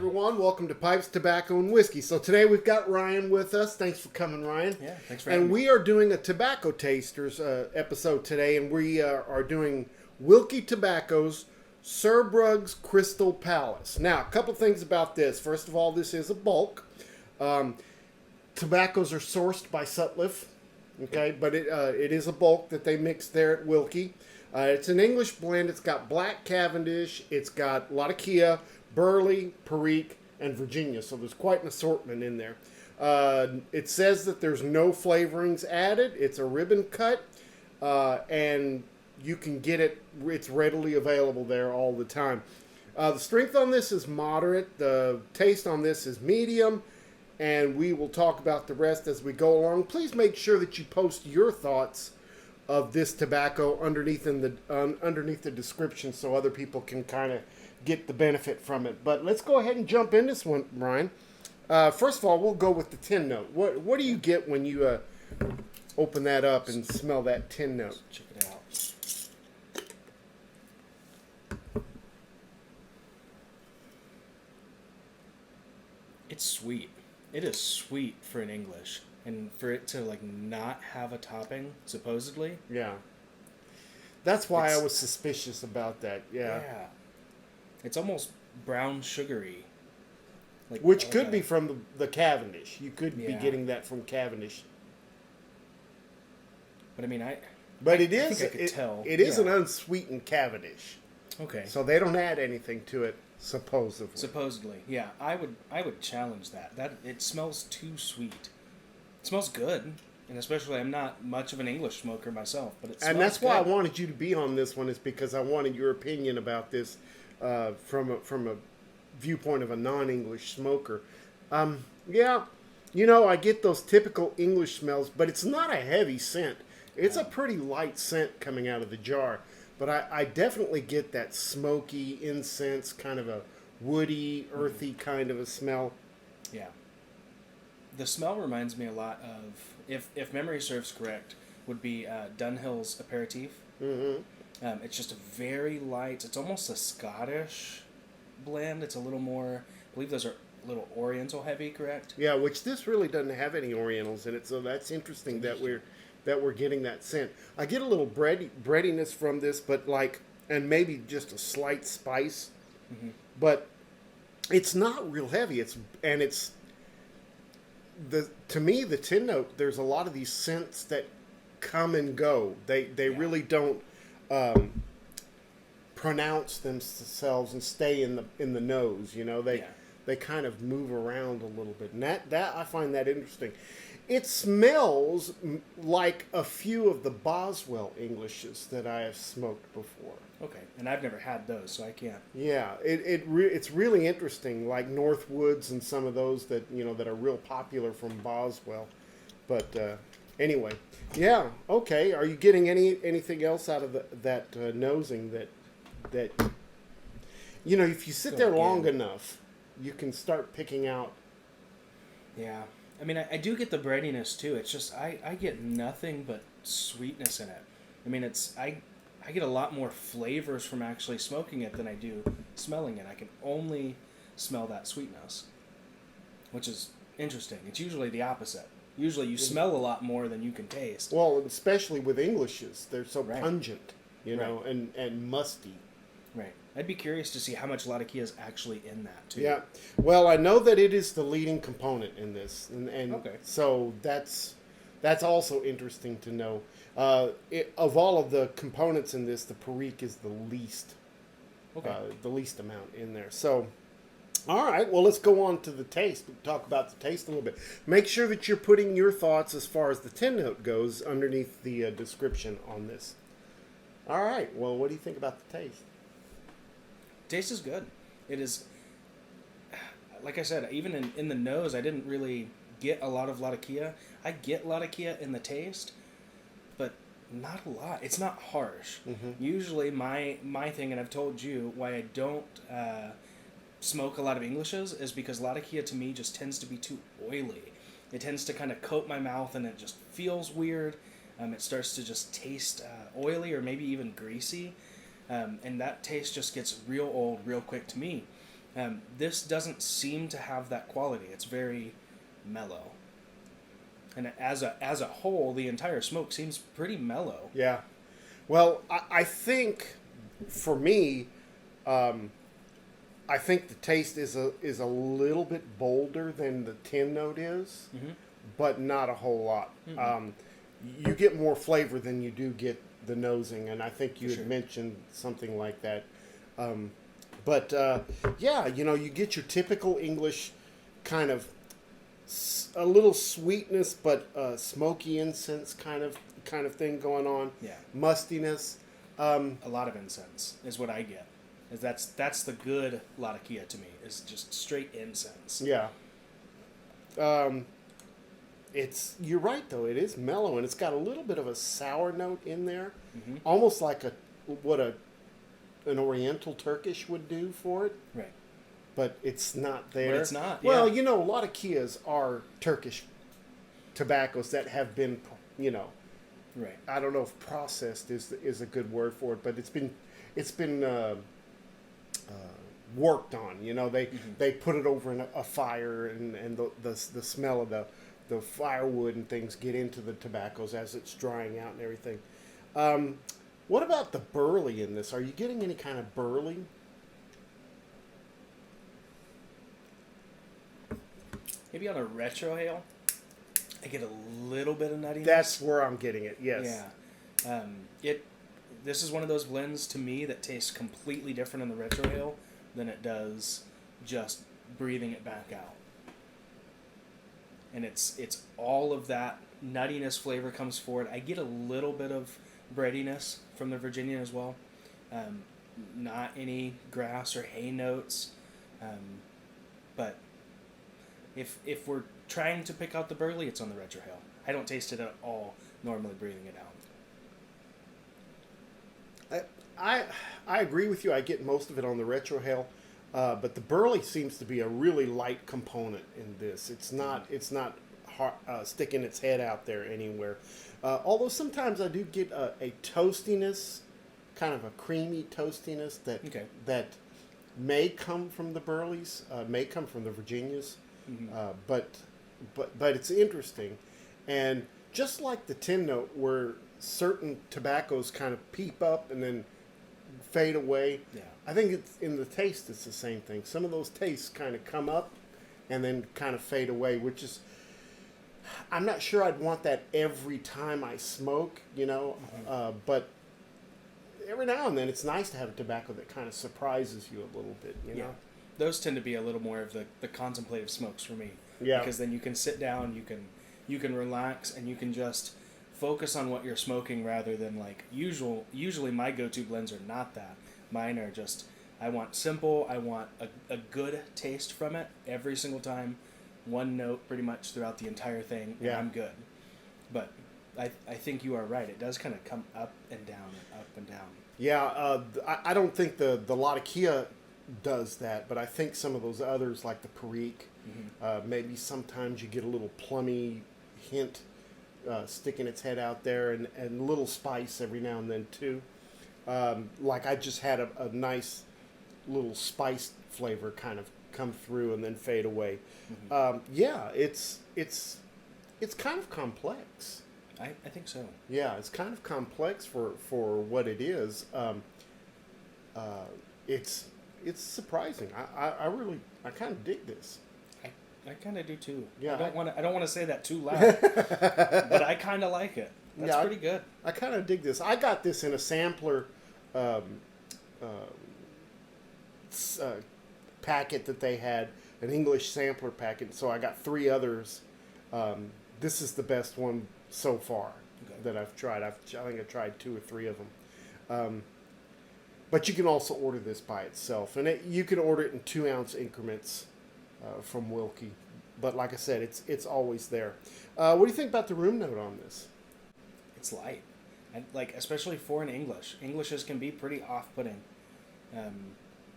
everyone. Welcome to Pipes, Tobacco, and Whiskey. So today we've got Ryan with us. Thanks for coming, Ryan. Yeah, thanks for having me. And we are doing a Tobacco Tasters episode today, and we are doing Wilke Tobacco's Surbrug's Crystal Palace. Now, a couple things about this. First of all, this is a bulk. Tobaccos are sourced by Sutliff, okay, but it is a bulk that they mix there at Wilke. It's an English blend. It's got Black Cavendish. It's got Latakia, Burley, Peretti, and Virginia. So there's quite an assortment in there. It says that there's no flavorings added. It's a ribbon cut, and you can get it. It's readily available there all the time. The strength on this is moderate. The taste on this is medium, and we will talk about the rest as we go along. Please make sure that you post your thoughts of this tobacco underneath the description so other people can kind of get the benefit from it. But let's go ahead and jump in this one, Ryan. First of all, we'll go with the tin note. What do you get when you open that up and smell that tin note? Check it out. It's sweet. It is sweet for an English. And for it to, like, not have a topping, supposedly. Yeah. That's why I was suspicious about that. Yeah. It's almost brown sugary. Like, which could be from the Cavendish. You could be getting that from Cavendish. But, I mean, it I think I could tell. It is an unsweetened Cavendish. Okay. So they don't add anything to it, supposedly. Supposedly, yeah. I would challenge that. It smells too sweet. It smells good, and especially I'm not much of an English smoker myself, but it smells and that's good. why I wanted you to be on this one, is because I wanted your opinion about this from a viewpoint of a non-English smoker. Yeah, I get those typical English smells, but it's not a heavy scent. It's a pretty light scent coming out of the jar, but I definitely get that smoky incense, kind of a woody, earthy kind of a smell. Yeah. The smell reminds me a lot of, if memory serves correct, would be Dunhill's aperitif. Mm-hmm. It's just a very light, it's almost a Scottish blend. It's a little more, I believe those are a little Oriental heavy, correct? Yeah, which this really doesn't have any Orientals in it, so that's interesting that we're getting that scent. I get a little breadiness from this, but and maybe just a slight spice, but it's not real heavy. To me, the tin note, there's a lot of these scents that come and go. They really don't pronounce themselves and stay in the nose. They kind of move around a little bit, and that I find that interesting. It smells like a few of the Boswell Englishes that I have smoked before. Okay, and I've never had those, so I can't. Yeah, it's really interesting, like Northwoods and some of those that that are real popular from Boswell. But anyway, yeah, okay. Are you getting anything else out of that nosing that if you sit there long enough, you can start picking out. Yeah. I mean, I do get the breadiness, too. It's just, I get nothing but sweetness in it. I mean, I get a lot more flavors from actually smoking it than I do smelling it. I can only smell that sweetness, which is interesting. It's usually the opposite. Usually you smell a lot more than you can taste. Well, especially with Englishes. They're so pungent, Right. and musty. Right. I'd be curious to see how much Latakia is actually in that, too. Yeah. Well, I know that it is the leading component in this. And okay. So that's also interesting to know. Of all of the components in this, the Peretti is the least. Okay. The least amount in there. So, all right. Well, let's go on to the taste. We'll talk about the taste a little bit. Make sure that you're putting your thoughts as far as the tin note goes underneath the description on this. All right. Well, what do you think about the taste? Taste is good. It is, like I said, even in the nose, I didn't really get a lot of Latakia. I get Latakia in the taste, but not a lot. It's not harsh. Mm-hmm. Usually my thing, and I've told you why I don't smoke a lot of Englishes, is because Latakia to me just tends to be too oily. It tends to kind of coat my mouth and it just feels weird. It starts to just taste oily or maybe even greasy. And that taste just gets real old real quick to me. This doesn't seem to have that quality. It's very mellow. And as a whole, the entire smoke seems pretty mellow. Yeah. Well, I think for me, I think the taste is a little bit bolder than the tin note is, but not a whole lot. You get more flavor than you do get the nosing, and I think you had mentioned something like that. But yeah, you get your typical English kind of a little sweetness, but smoky incense kind of thing going on. Yeah. Mustiness. A lot of incense is what I get. That's the good Latakia to me, is just straight incense. Yeah. You're right though. It is mellow, and it's got a little bit of a sour note in there, almost like an Oriental Turkish would do for it. Right. But it's not there. But it's not. Well, yeah. a lot of Kias are Turkish tobaccos that have been, Right. I don't know if processed is a good word for it, but it's been worked on. They put it over in a fire, and the smell of the firewood and things get into the tobaccos as it's drying out and everything. What about the burley in this? Are you getting any kind of burley? Maybe on a retrohale, I get a little bit of nuttiness. That's where I'm getting it. Yes. Yeah. This is one of those blends to me that tastes completely different in the retrohale than it does just breathing it back out. And it's all of that nuttiness flavor comes forward. I get a little bit of breadiness from the Virginian as well. Not any grass or hay notes. But if we're trying to pick out the burley, it's on the retrohale. I don't taste it at all normally breathing it out. I agree with you. I get most of it on the retrohale, but the burley seems to be a really light component in this. It's not sticking its head out there anywhere. Although sometimes I do get a toastiness, kind of a creamy toastiness that may come from the burleys, may come from the Virginias, but it's interesting, and just like the tin note, where certain tobaccos kind of peep up and then fade away. Yeah. I think it's in the taste. It's the same thing. Some of those tastes kind of come up and then kind of fade away, which is, I'm not sure I'd want that every time I smoke, but every now and then it's nice to have a tobacco that kind of surprises you a little bit, know? Those tend to be a little more of the contemplative smokes for me. Yeah. Because then you can sit down, you can relax, and you can just focus on what you're smoking rather than like usually my go-to blends are not that. Mine are just, I want simple, I want a good taste from it every single time. One note pretty much throughout the entire thing, and I'm good. But I think you are right. It does kind of come up and down and up and down. Yeah, I don't think the Latakia does that, but I think some of those others, like the Peretti, maybe sometimes you get a little plummy hint sticking its head out there, and a little spice every now and then too. Like I just had a nice little spice flavor kind of come through and then fade away. Yeah, it's kind of complex. I think so. Yeah, it's kind of complex for what it is. It's surprising. I kind of dig this. I kind of do too. Yeah, I don't want to say that too loud, but I kind of like it. That's pretty good. I kind of dig this. I got this in a sampler packet that they had, an English sampler packet. So I got 3 others. This is the best one so far that I've tried. I think I tried 2 or 3 of them. But you can also order this by itself, and you can order it in 2-ounce increments from Wilke. But like I said, it's always there. What do you think about the room note on this? It's light, and especially for an English. Englishes can be pretty off-putting,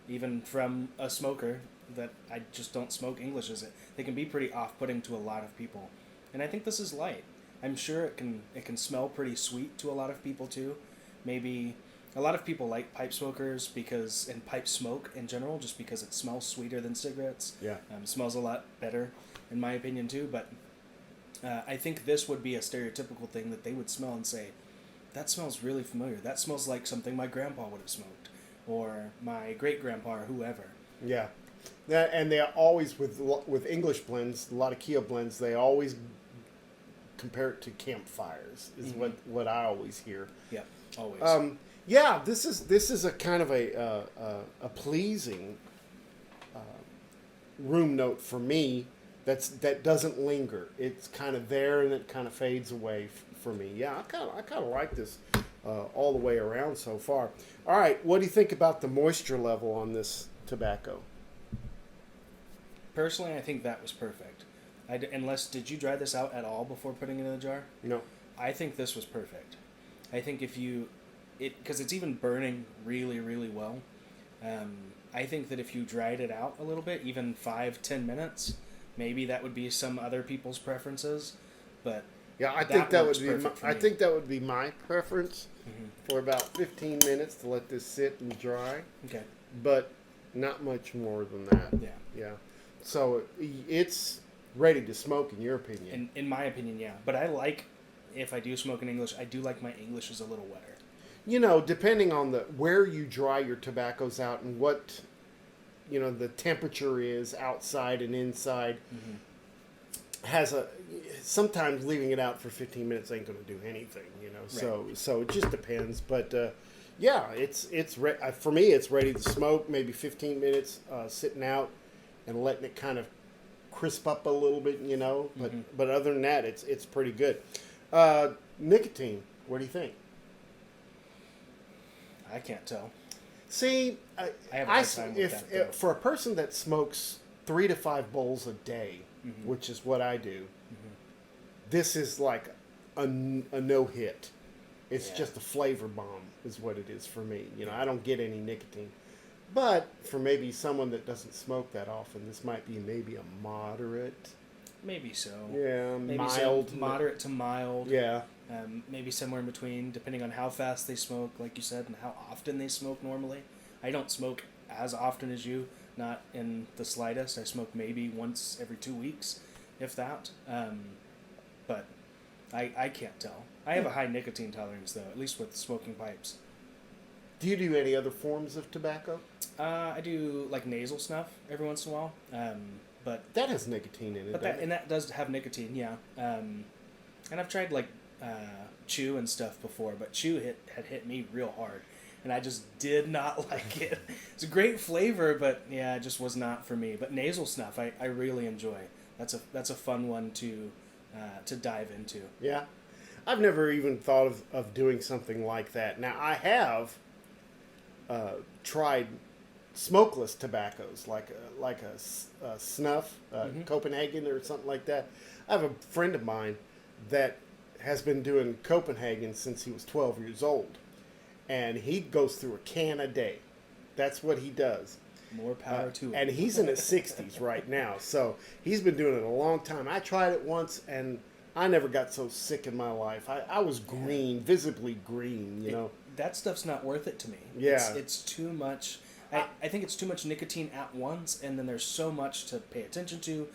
even from a smoker that I just don't smoke Englishes. They can be pretty off-putting to a lot of people, and I think this is light. I'm sure it can smell pretty sweet to a lot of people too. Maybe A lot of people like pipe smokers and pipe smoke in general, just because it smells sweeter than cigarettes. Yeah. It smells a lot better, in my opinion, too. But I think this would be a stereotypical thing that they would smell and say, that smells really familiar. That smells like something my grandpa would have smoked, or my great-grandpa, or whoever. Yeah. And they always, with English blends, a lot of Kia blends, they always compare it to campfires, is what I always hear. Yeah, always. Yeah, this is a kind of a pleasing room note for me. That doesn't linger. It's kind of there and it kind of fades away for me. Yeah, I kind of like this all the way around so far. All right, what do you think about the moisture level on this tobacco? Personally, I think that was perfect. Did you dry this out at all before putting it in the jar? No. I think this was perfect. I think because it's even burning really, really well. I think that if you dried it out a little bit, even 5-10 minutes, maybe that would be some other people's preferences. But yeah, I think that would be my preference for about 15 minutes to let this sit and dry. Okay. But not much more than that. Yeah. Yeah. So it's ready to smoke, in your opinion. In my opinion, yeah. But if I do smoke in English, I do like my English is a little wetter. Depending on where you dry your tobaccos out and what, the temperature is outside and inside, sometimes leaving it out for 15 minutes ain't going to do anything, Right. So it just depends. But yeah, for me, it's ready to smoke. Maybe 15 minutes sitting out and letting it kind of crisp up a little bit, But other than that, it's pretty good. Nicotine, what do you think? I can't tell. See, I have a hard time with that, for a person that smokes 3 to 5 bowls a day, which is what I do, this is like a no-hit. It's just a flavor bomb is what it is for me. I don't get any nicotine. But for maybe someone that doesn't smoke that often, this might be maybe a moderate. Maybe so. Yeah, maybe mild. Moderate to mild. Yeah. Maybe somewhere in between, depending on how fast they smoke, like you said, and how often they smoke normally. I don't smoke as often as you, not in the slightest. I smoke maybe once every 2 weeks, if that. But I can't tell. I have a high nicotine tolerance, though, at least with smoking pipes. Do you do any other forms of tobacco? I do like nasal snuff every once in a while, but that has nicotine in it. And that does have nicotine, yeah. And I've tried like chew and stuff before, but chew had hit me real hard, and I just did not like it. It's a great flavor, but yeah, it just was not for me. But nasal snuff, I really enjoy. That's a fun one to dive into. Yeah, I've never even thought of doing something like that. Now I have tried smokeless tobaccos, like a snuff, Copenhagen or something like that. I have a friend of mine that has been doing Copenhagen since he was 12 years old, and he goes through a can a day. That's what he does. More power to him. And he's in his 60s right now, so he's been doing it a long time. I tried it once, and I never got so sick in my life. I was green, visibly green, That stuff's not worth it to me. Yeah. It's too much. I think it's too much nicotine at once, and then there's so much to pay attention to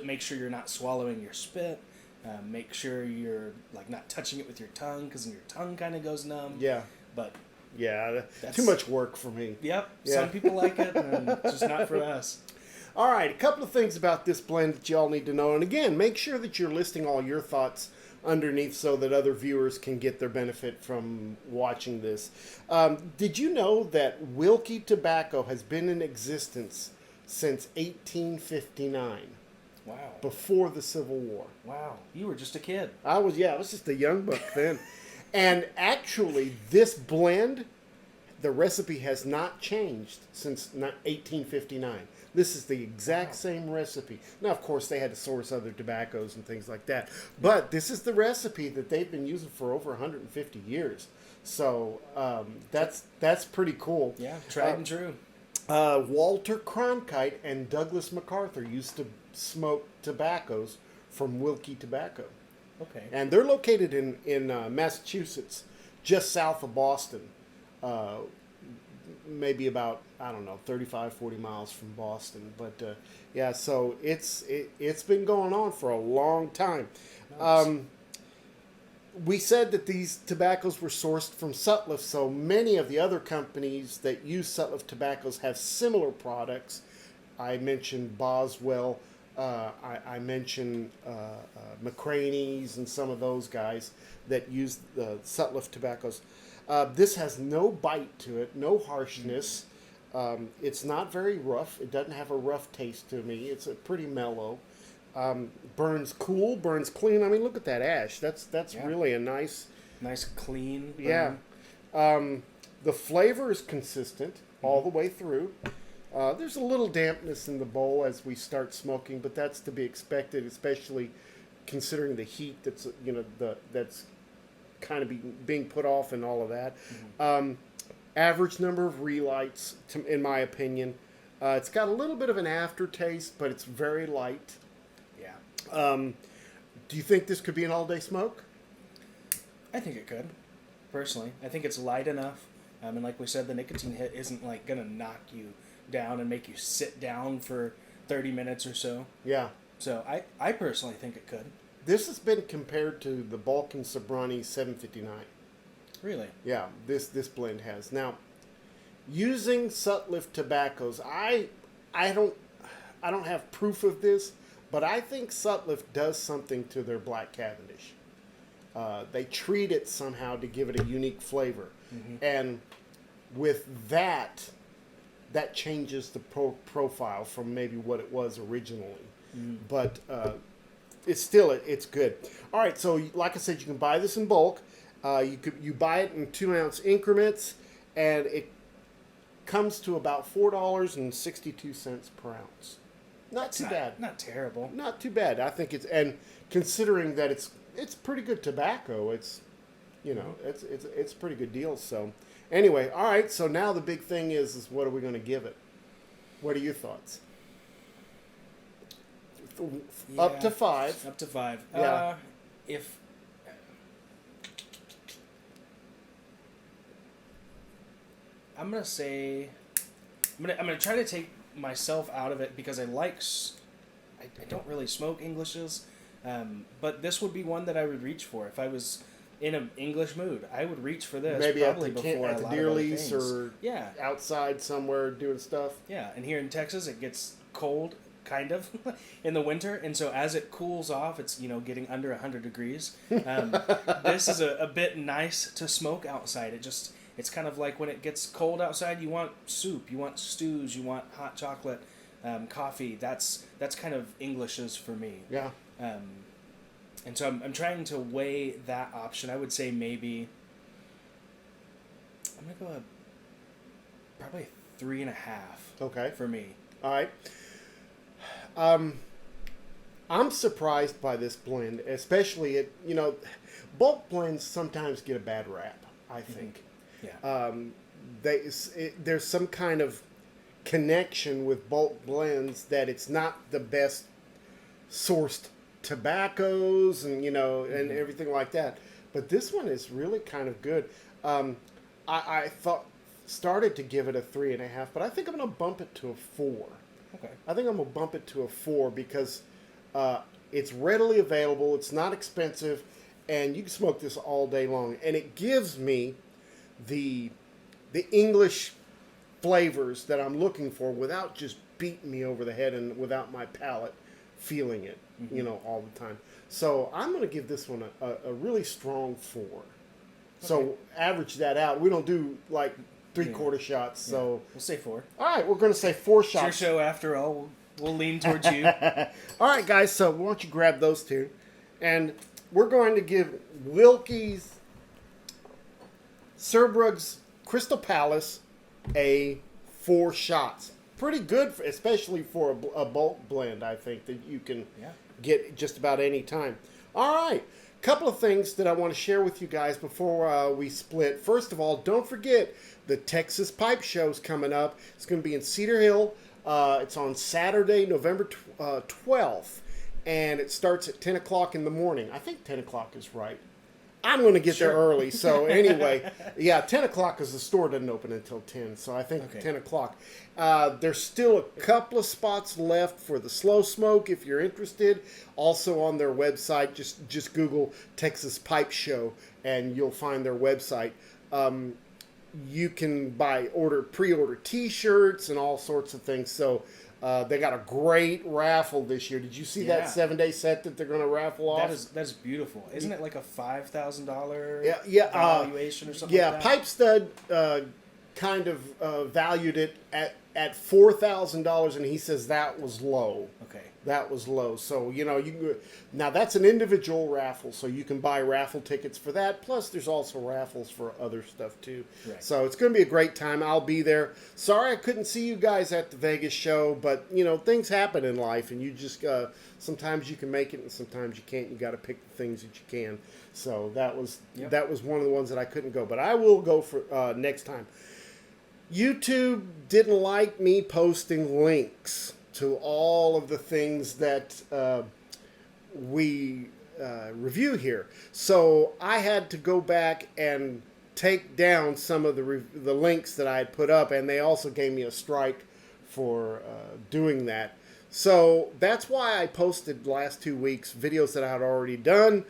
make sure you're not swallowing your spit. Make sure you're like not touching it with your tongue, because then your tongue kind of goes numb. Yeah. But yeah, too much work for me. Yep. Yeah. Some people like it, and it's just not for us. All right, a couple of things about this blend that you all need to know. And again, make sure that you're listing all your thoughts underneath so that other viewers can get their benefit from watching this. Did you know that Wilke tobacco has been in existence since 1859? Wow. Before the Civil War. Wow. You were just a kid. I was just a young buck then. And actually, this blend, the recipe has not changed since 1859. This is the exact same recipe. Now, of course, they had to source other tobaccos and things like that. But this is the recipe that they've been using for over 150 years. So that's pretty cool. Yeah, tried and true. Walter Cronkite and Douglas MacArthur used to smoke tobaccos from Wilke Tobacco. Okay. And they're located in Massachusetts, just south of Boston. maybe about, I don't know, 35, 40 miles from Boston. But yeah, so it's been going on for a long time. Nice. We said that these tobaccos were sourced from Sutliff, so many of the other companies that use Sutliff tobaccos have similar products. I mentioned Boswell, I mentioned McCraney's and some of those guys that use the Sutliff tobaccos. This has no bite to it, no harshness. It's not very rough. It doesn't have a rough taste to me. It's a pretty mellow. Burns cool, burns clean. I mean, look at that ash. That's really a nice Clean burn. Yeah. The flavor is consistent all the way through. There's a little dampness in the bowl as we start smoking, but that's to be expected, especially considering the heat that's that's kind of being put off and all of that. Average number of relights, in my opinion. It's got a little bit of an aftertaste, but it's very light. Yeah. Do you think this could be an all-day smoke? I think it could. Personally, I think it's light enough. And like we said, the nicotine hit isn't like gonna knock you down and make you sit down for 30 minutes or so. Yeah. So I personally think it could. This has been compared to the Balkan Sobrani 759. Really? Yeah, this blend has. Now, using Sutliff tobaccos, I don't have proof of this, but I think Sutliff does something to their Black Cavendish. They treat it somehow to give it a unique flavor. And with that changes the profile from maybe what it was originally. But it's good. All right, so like I said, you can buy this in bulk. You buy it in 2-ounce increments, and it comes to about $4.62 per ounce. Not too bad. Not terrible. Not too bad. I think and considering that it's pretty good tobacco, it's a pretty good deal. So anyway, all right. So now the big thing is what are we going to give it? What are your thoughts? Yeah, up to 5. Up to 5. Yeah. If I'm gonna say, I'm gonna try to take myself out of it because I don't really smoke Englishes, but this would be one that I would reach for if I was in an English mood. I would reach for this maybe probably at the before at a the lot deer of other lease things. or Yeah. outside somewhere doing stuff. Yeah, and here in Texas it gets cold, kind of, in the winter, and so as it cools off, it's getting under 100 degrees. This is a bit nice to smoke outside. It's kind of like when it gets cold outside, you want soup, you want stews, you want hot chocolate, coffee. That's kind of Englishes for me. Yeah. And so I'm trying to weigh that option. I would say maybe I'm gonna go probably 3.5. Okay. For me. All right. I'm surprised by this blend, especially bulk blends sometimes get a bad rap, I think. Yeah. There's some kind of connection with bulk blends that it's not the best sourced tobaccos and and everything like that. But this one is really kind of good. I started to give it a 3.5, but I think I'm going to bump it to a 4. Okay. I think I'm going to bump it to a 4 because it's readily available, it's not expensive, and you can smoke this all day long. And it gives me the English flavors that I'm looking for without just beating me over the head and without my palate feeling it, all the time. So I'm going to give this one a really strong 4. Okay. So average that out. We don't do like 3/4 shots. So we'll say 4. All right, we're going to say 4 shots. It's your show after all. We'll lean towards you. All right, guys. So why don't you grab those two, and we're going to give Wilke's Cerberug's Crystal Palace a 4 shots. Pretty good, especially for a bulk blend. I think that you can get just about any time. All right. Couple of things that I want to share with you guys before we split. First of all, don't forget the Texas Pipe Show is coming up. It's going to be in Cedar Hill. It's on Saturday, November 12th, and it starts at 10 o'clock in the morning. I think 10 o'clock is right. I'm going to get there Sure. early. So anyway, yeah, 10 o'clock because the store doesn't open until 10. So I think Okay. 10 o'clock. There's still a couple of spots left for the slow smoke if you're interested. Also on their website, just Google Texas Pipe Show and you'll find their website. You can pre-order T-shirts and all sorts of things. So they got a great raffle this year. Did you see that 7-day set that they're going to raffle off? That's beautiful. Isn't it like a $5,000 yeah, valuation or something? Yeah, like that? Pipe Stud kind of valued it at $4,000, and he says that was low. Okay. That was low. So, you know, now that's an individual raffle, so you can buy raffle tickets for that. Plus, there's also raffles for other stuff, too. Right. So it's going to be a great time. I'll be there. Sorry I couldn't see you guys at the Vegas show, but, you know, things happen in life, and you just, sometimes you can make it, and sometimes you can't. You got to pick the things that you can. So that was one of the ones that I couldn't go. But I will go for next time. YouTube didn't like me posting links to all of the things that we review here. So I had to go back and take down some of the links that I had put up, and they also gave me a strike for doing that. So that's why I posted last 2 weeks videos that I had already done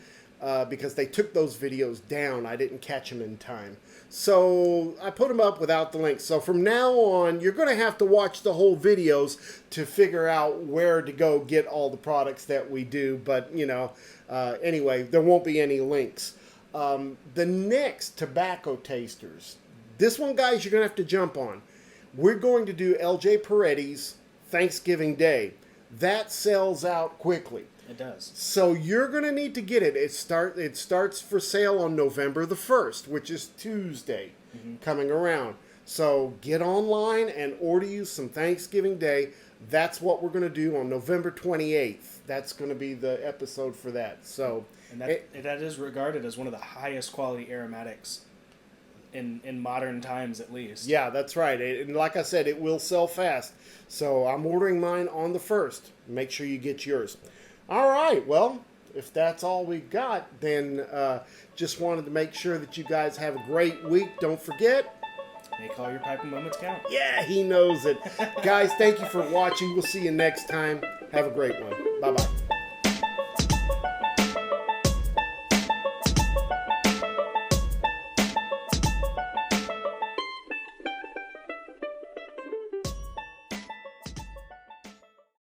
because they took those videos down. I didn't catch them in time. So I put them up without the links. So from now on, you're going to have to watch the whole videos to figure out where to go get all the products that we do. But, you know, anyway, there won't be any links. The next tobacco tasters, this one, guys, you're going to have to jump on. We're going to do LJ Peretti's Thanksgiving Day. That sells out quickly. It does. So you're going to need to get it. It starts for sale on November the 1st, which is Tuesday coming around. So get online and order you some Thanksgiving Day. That's what we're going to do on November 28th. That's going to be the episode for that. So And that is regarded as one of the highest quality aromatics in modern times, at least. yeah, that's right. And like I said, it will sell fast. So I'm ordering mine on the 1st. Make sure you get yours. All right, well, if that's all we got, then just wanted to make sure that you guys have a great week. Don't forget. Make all your piping moments count. Yeah, he knows it. Guys, thank you for watching. We'll see you next time. Have a great one. Bye-bye.